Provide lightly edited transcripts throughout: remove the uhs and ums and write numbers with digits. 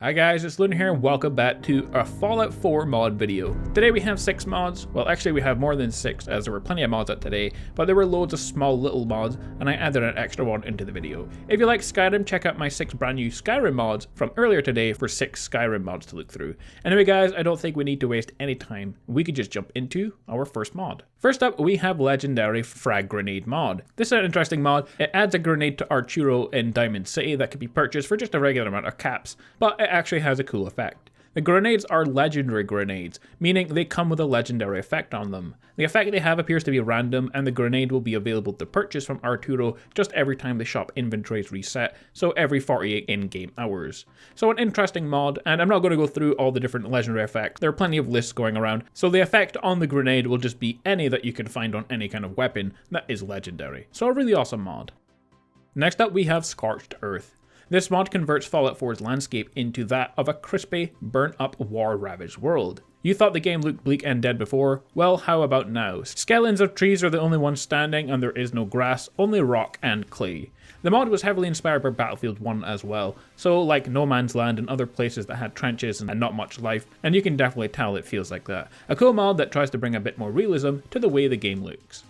Hi guys, it's Lunar here and welcome back to a Fallout 4 mod video. Today we have 6 mods. Well, actually we have more than 6 as there were plenty of mods out today, but there were loads of small little mods and I added an extra one into the video. If you like Skyrim, check out my 6 brand new Skyrim mods from earlier today for 6 Skyrim mods to look through. Anyway guys, I don't think we need to waste any time. We could just jump into our first mod. First up, we have Legendary Frag Grenade mod. This is an interesting mod. It adds a grenade to Arturo in Diamond City that can be purchased for just a regular amount of caps, but it actually has a cool effect. The grenades are legendary grenades, meaning they come with a legendary effect on them. The effect they have appears to be random, and the grenade will be available to purchase from Arturo just every time the shop inventory is reset, so every 48 in-game hours. So an interesting mod, and I'm not going to go through all the different legendary effects. There are plenty of lists going around, so the effect on the grenade will just be any that you can find on any kind of weapon that is legendary. So a really awesome mod. Next up we have Scorched Earth. This mod converts Fallout 4's landscape into that of a crispy, burnt-up, war-ravaged world. You thought the game looked bleak and dead before? Well, how about now? Skeletons of trees are the only ones standing and there is no grass, only rock and clay. The mod was heavily inspired by Battlefield 1 as well, so like No Man's Land and other places that had trenches and not much life, and you can definitely tell it feels like that. A cool mod that tries to bring a bit more realism to the way the game looks.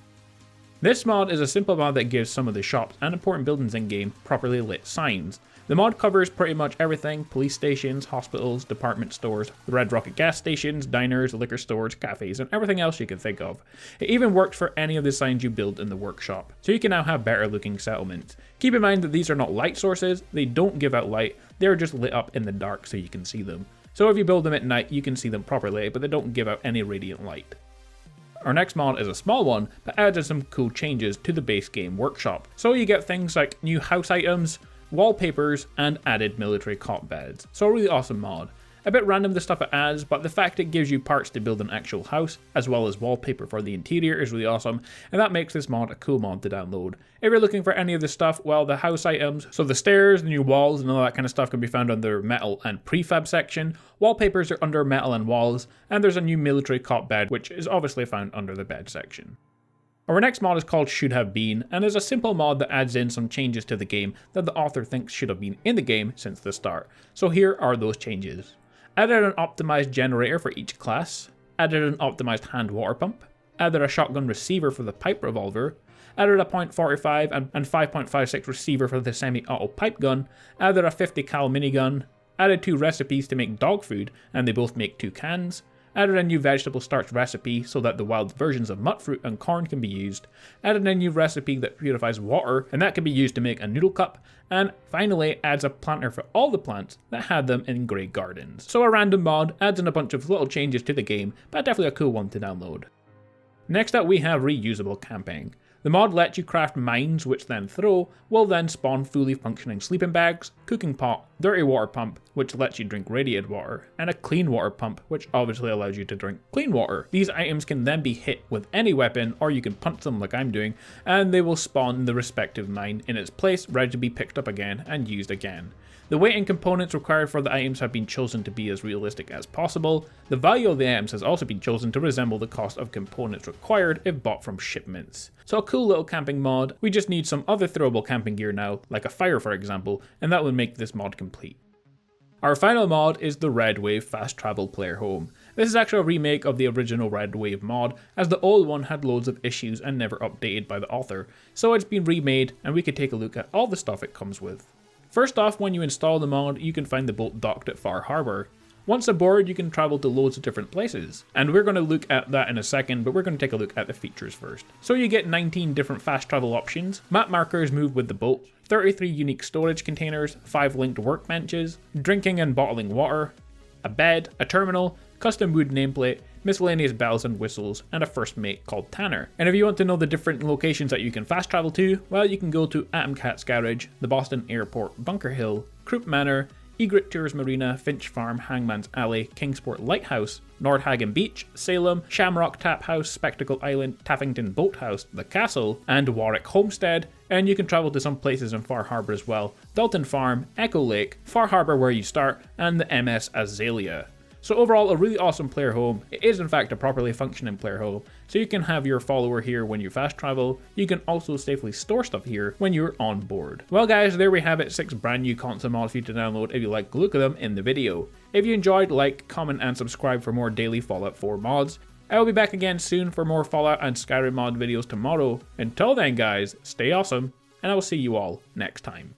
This mod is a simple mod that gives some of the shops and important buildings in-game properly lit signs. The mod covers pretty much everything: police stations, hospitals, department stores, the Red Rocket gas stations, diners, liquor stores, cafes, and everything else you can think of. It even works for any of the signs you build in the workshop, so you can now have better looking settlements. Keep in mind that these are not light sources, they don't give out light, they're just lit up in the dark so you can see them. So if you build them at night, you can see them properly, but they don't give out any radiant light. Our next mod is a small one, but adds in some cool changes to the base game workshop. So you get things like new house items, wallpapers, and added military cot beds. So a really awesome mod. A bit random the stuff it adds, but the fact it gives you parts to build an actual house, as well as wallpaper for the interior, is really awesome, and that makes this mod a cool mod to download. If you're looking for any of this stuff, well, the house items, so the stairs, the new walls, and all that kind of stuff can be found under metal and prefab section. Wallpapers are under metal and walls, and there's a new military cot bed, which is obviously found under the bed section. Our next mod is called Should Have Been, and is a simple mod that adds in some changes to the game that the author thinks should have been in the game since the start. So here are those changes. Added an optimized generator for each class, added an optimized hand water pump, added a shotgun receiver for the pipe revolver, added a .45 and 5.56 receiver for the semi-auto pipe gun, added a 50 cal minigun, added 2 recipes to make dog food, and they both make 2 cans, added a new vegetable starch recipe so that the wild versions of mutfruit and corn can be used, added a new recipe that purifies water and that can be used to make a noodle cup, and finally adds a planter for all the plants that had them in grey gardens. So a random mod adds in a bunch of little changes to the game, but definitely a cool one to download. Next up we have Reusable Camping. The mod lets you craft mines which then will then spawn fully functioning sleeping bags, cooking pot, dirty water pump which lets you drink radiated water, and a clean water pump which obviously allows you to drink clean water. These items can then be hit with any weapon, or you can punch them like I'm doing, and they will spawn the respective mine in its place, ready to be picked up again and used again. The weight and components required for the items have been chosen to be as realistic as possible. The value of the items has also been chosen to resemble the cost of components required if bought from shipments. So a cool little camping mod. We just need some other throwable camping gear now, like a fire for example, and that would make this mod complete. Our final mod is the Red Wave Fast Travel Player Home. This is actually a remake of the original Red Wave mod, as the old one had loads of issues and never updated by the author. So it's been remade, and we could take a look at all the stuff it comes with. First off, when you install the mod, you can find the boat docked at Far Harbor. Once aboard, you can travel to loads of different places, and we're going to look at that in a second, but we're going to take a look at the features first. So you get 19 different fast travel options, map markers move with the boat, 33 unique storage containers, 5 linked workbenches, drinking and bottling water, a bed, a terminal, custom wood nameplate, miscellaneous bells and whistles, and a first mate called Tanner. And if you want to know the different locations that you can fast travel to, well, you can go to Atomcat's Garage, the Boston Airport, Bunker Hill, Croup Manor, Egret Tours Marina, Finch Farm, Hangman's Alley, Kingsport Lighthouse, Nordhagen Beach, Salem, Shamrock Tap House, Spectacle Island, Taffington Boathouse, The Castle, and Warwick Homestead. And you can travel to some places in Far Harbor as well: Dalton Farm, Echo Lake, Far Harbor where you start, and the MS Azalea. So overall, a really awesome player home. It is in fact a properly functioning player home, so you can have your follower here when you fast travel. You can also safely store stuff here when you're on board. Well guys, there we have it, 6 brand new console mods for you to download if you like the look of them in the video. If you enjoyed, like, comment and subscribe for more daily Fallout 4 mods. I will be back again soon for more Fallout and Skyrim mod videos tomorrow. Until then guys, stay awesome, and I will see you all next time.